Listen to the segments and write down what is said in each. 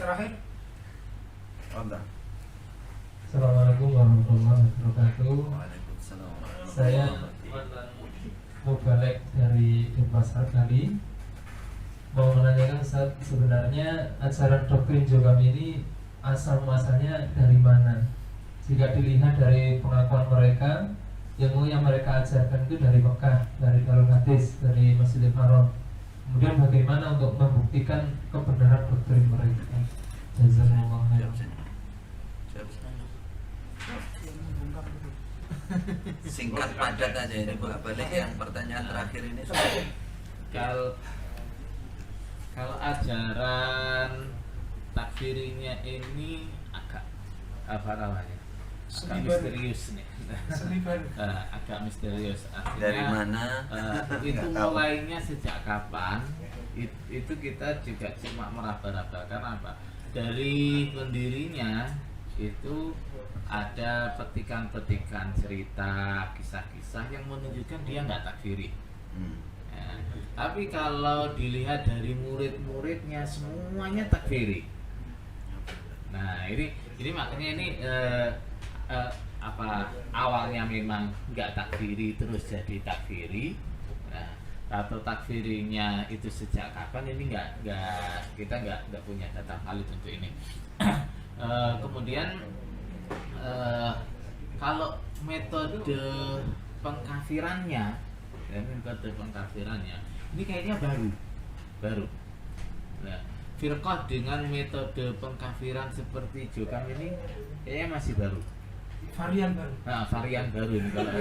terakhir. Anda. Assalamualaikum warahmatullahi wabarakatuh. Waalaikumsalam. Saya mau balik dari Denpasar kali. Mau menanyakan Ustaz, sebenarnya ajaran doktrin Jogam ini asal muasalnya dari mana? Jika dilihat dari pengakuan mereka, ilmu yang mereka ajarkan itu dari Mekah, dari Darul Hadis, dari Masjidil Haram. Kemudian bagaimana untuk membuktikan kebenaran doktrin mereka? Jazakumullah khairan. Singkat padat aja ini Bu. Balik yang pertanyaan terakhir ini. Kalau ajaran takfirinya ini agak apa namanya? Agak misterius nih. Agak misterius. Artinya, Dari mana? Itu Nggak tahu. mulainya sejak kapan? Itu kita juga cuma meraba-rabakan apa? Dari pendirinya itu ada petikan-petikan cerita, kisah-kisah yang menunjukkan dia nggak takfiri. Ya, tapi kalau dilihat dari murid-muridnya semuanya takfiri. Nah ini makanya ini awalnya memang nggak takfiri terus jadi takfiri. Nah, atau takfirinya itu sejak kapan ini kita nggak punya data valid untuk ini. Kemudian kalau metode pengkafirannya ini kayaknya baru. Nah, firqah dengan metode pengkafiran seperti Jogam ini kayaknya masih baru. Varian baru. Nah, varian baru ini kalau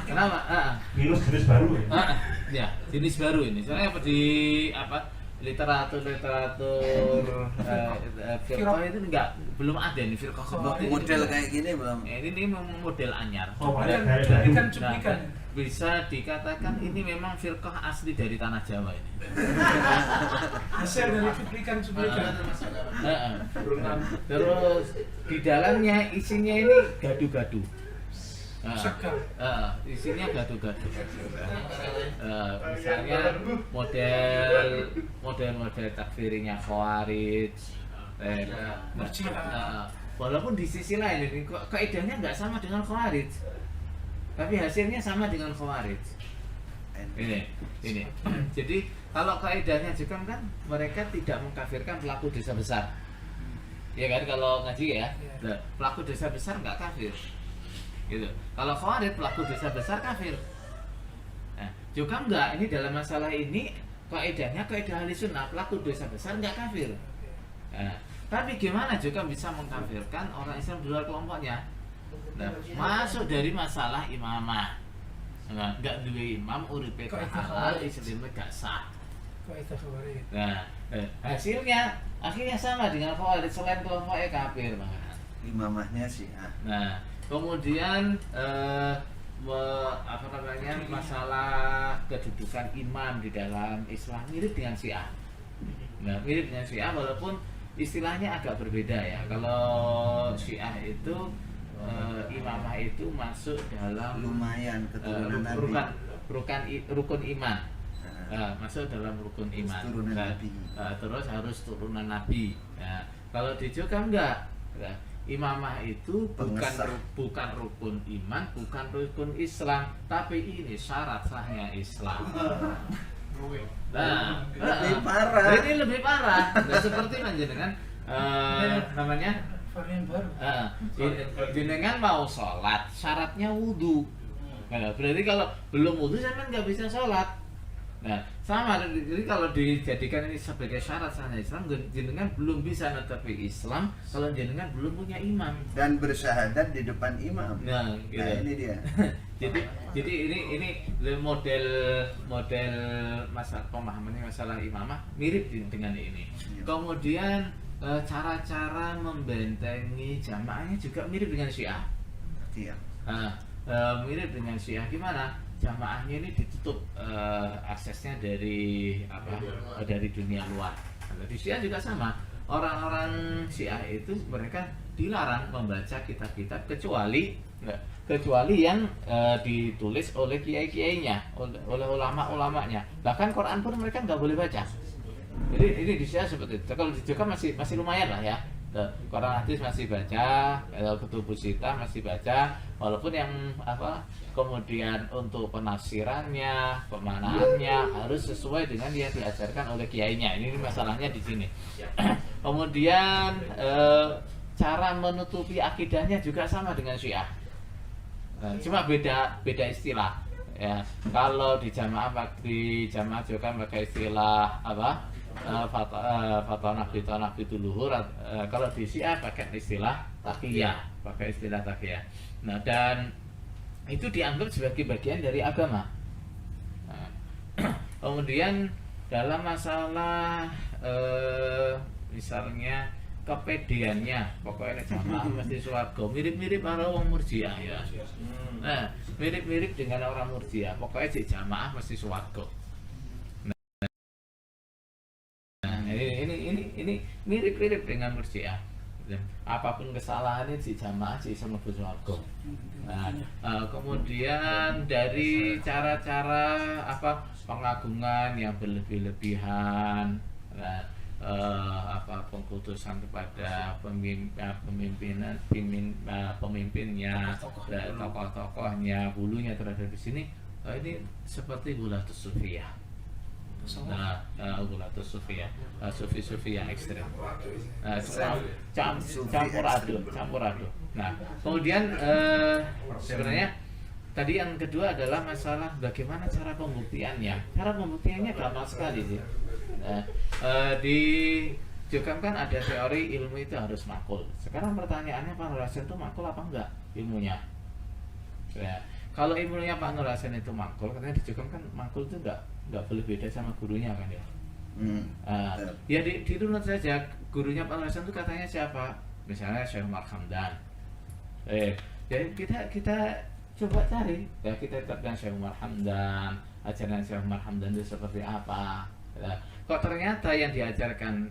kenapa? Virus jenis baru ya? Ya, jenis baru ini. Soalnya literatur firqah itu belum ada nih firqah seperti ini. Model kayak gini belum. Ini memang model anyar. Cuplikan. Bisa dikatakan ini memang firqah asli dari tanah Jawa ini. Hasil dari cuplikan. Terus di dalamnya isinya ini gaduh-gaduh. Isinya gaduh-gaduh. Misalnya model takfirinya Khawarij. Walaupun di sisi lain ini kaidahnya nggak sama dengan Khawarij, tapi hasilnya sama dengan Khawarij. Ini. Jadi kalau kaidahnya juga kan mereka tidak mengkafirkan pelaku dosa besar. Ya kan kalau ngaji ya, pelaku dosa besar nggak kafir. Gitu. Kalau Khawarij pelaku dosa besar kafir. Nah, juga enggak, ini dalam masalah ini kaidahnya kaidah ahli sunnah, pelaku dosa besar enggak kafir. Nah, tapi gimana juga bisa mengkafirkan orang Islam di luar kelompoknya? Nah, masuk dari masalah imamah. Nah, enggak dua imam uripe halal Islamnya enggak sah. Nah, hasilnya akhirnya sama dengan Khawarij, selain kelompoknya kafir banget. Imamahnya Syiah. Nah, kemudian masalah kedudukan imam di dalam Islam mirip dengan Syiah. Nah, mirip dengan Syiah walaupun istilahnya agak berbeda ya. Kalau Syiah itu imamah itu masuk dalam Lumayan keturunan Nabi. rukun iman. Masuk dalam rukun iman. Turunan Nabi. Terus harus turunan Nabi. Nah, kalau di Jogja enggak. Nah, imamah itu bukan rukun iman, bukan rukun Islam, tapi ini syarat sahnya Islam. Nah, lebih parah. Ini lebih parah. Nah, seperti dengan namanya Varian baru. jenengan mau sholat, syaratnya wudhu. Nah, berarti kalau belum wudhu sampean nggak bisa sholat. Nah, sama. Jadi kalau dijadikan ini sebagai syarat sahnya Islam, jenengan belum bisa netapi Islam kalau jenengan belum punya imam Dan bersyahadat di depan imam. Nah, gitu. Nah, ini dia. jadi ini model masalah pemahamannya masalah imamah mirip dengan ini. Kemudian cara-cara membentengi jamaahnya juga mirip dengan Syiah. Iya. Mirip dengan Syiah gimana? Jamaahnya ini ditutup aksesnya dari dunia luar. Di Syiah juga sama. Orang-orang Syiah itu mereka dilarang membaca kitab-kitab kecuali yang ditulis oleh kiai-kiainya, oleh ulama-ulamanya. Bahkan Quran pun mereka nggak boleh baca. Ini di Syiah seperti itu. Kalau di Jokam masih lumayan lah ya. Quran hadis masih baca, Kutubus Sittah masih baca, walaupun yang kemudian untuk penafsirannya, pemanaannya harus sesuai dengan yang diajarkan oleh kiainya. Ini masalahnya di sini. Kemudian cara menutupi akidahnya juga sama dengan Syiah. Cuma beda istilah. Ya, kalau di jamaah Jokam pakai istilah fatonah bituluhur. Kalau di Syiah pakai istilah taqiyah, Nah, dan itu dianggap sebagai bagian dari agama. Nah, kemudian dalam masalah misalnya kepedeannya, pokoknya jamaah mesti swarga, mirip-mirip karo wong Murji'ah ya. Nah, mirip-mirip dengan orang Murji'ah, pokoknya jamaah mesti swarga. Ini mirip-mirip dengan Murji'ah. Apapun kesalahannya si jamaah si mlebu swarga. Nah, kemudian dari cara-cara pengagungan yang berlebih-lebihan, pengkultusan kepada pemimpinnya, tokoh-tokohnya, bulunya terhadap di sini, ini seperti Ghulatus Sufiyah. Ghulatus Sufiyah, sufi yang ekstrem, campur aduk. Nah, kemudian sebenarnya tadi yang kedua adalah masalah bagaimana cara pembuktiannya. Cara pembuktiannya gampang sekali sih. Di Jokam kan ada teori ilmu itu harus makul. Sekarang pertanyaannya Pak Nur Hasan itu makul apa enggak ilmunya? Ya, kalau ilmunya Pak Nur Hasan itu makul, katanya di Jokam kan makul itu enggak boleh beda sama gurunya kan ya. Ya dirunut saja gurunya Pak Nur Hasan itu katanya siapa? Misalnya Syekh Umar Hamdan. Jadi kita coba cari ya, kita tetapkan Syekh Umar Hamdan, ajaran Syekh Umar Hamdan itu seperti apa. Ya, kok ternyata yang diajarkan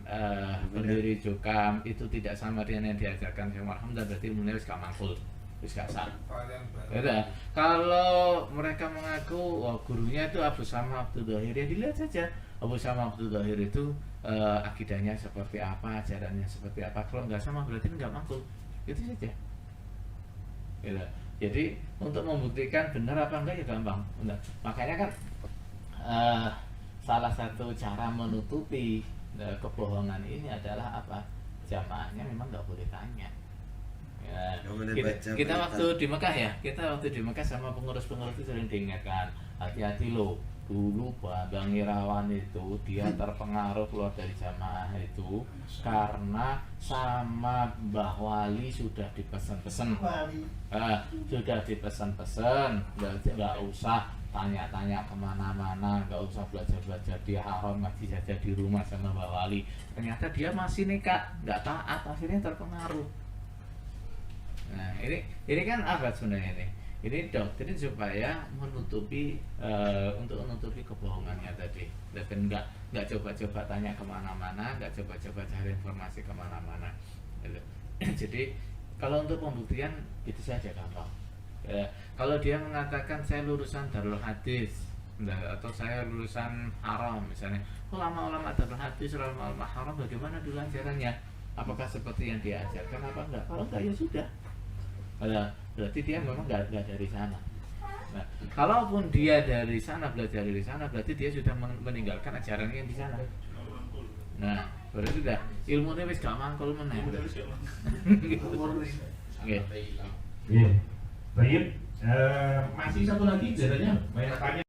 pendiri Jokam itu tidak sama dengan yang diajarkan Syekh Umar Hamdan, berarti ilmunya wis gak mangkul, wis gak sah. Ya, kalau mereka mengaku gurunya itu Abu Sama Abdul Dhahir, ya dilihat saja Abu Sama Abdul Dhahir itu akidahnya seperti apa, ajarannya seperti apa. Kalau nggak sama berarti nggak mangkul, itu saja. Ya, jadi untuk membuktikan benar apa enggak ya gampang. Makanya kan salah satu cara menutupi kebohongan ini adalah apa? Jamaahnya memang nggak boleh tanya. Ya, kita waktu di Mekah ya, sama pengurus-pengurus itu sering diingatkan, hati-hati loh. Dulu Bang Irawan itu dia terpengaruh keluar dari jamaah itu karena sama Mbah Wali sudah dipesan-pesan, nggak usah tanya-tanya kemana-mana, nggak usah belajar di haram, ngaji saja di rumah sama Mbah Wali. Ternyata dia masih nekat, nggak taat, akhirnya terpengaruh. Nah, ini kan apa sebenarnya ini? Ini doktrin supaya menutupi untuk menutupi kebohongannya tadi. Dan nggak coba-coba tanya kemana-mana, nggak coba-coba cari informasi kemana-mana. Jadi kalau untuk pembuktian itu saja gampang. Kalau dia mengatakan saya lulusan Darul Hadis atau saya lulusan Haram misalnya, ulama-ulama Darul Hadis, ulama-ulama Haram bagaimana dulu ajarannya? Apakah seperti yang dia ajarkan apa enggak? Kalau enggak ya sudah. Berarti dia memang nggak dari sana. Nah, kalaupun dia dari sana, belajar dari sana, berarti dia sudah meninggalkan ajaran yang di sana. Nah, berarti sudah ilmunya wis gak mangkul meneh. Oke. Iya. Baik. Masih satu lagi, biasanya banyak tanya.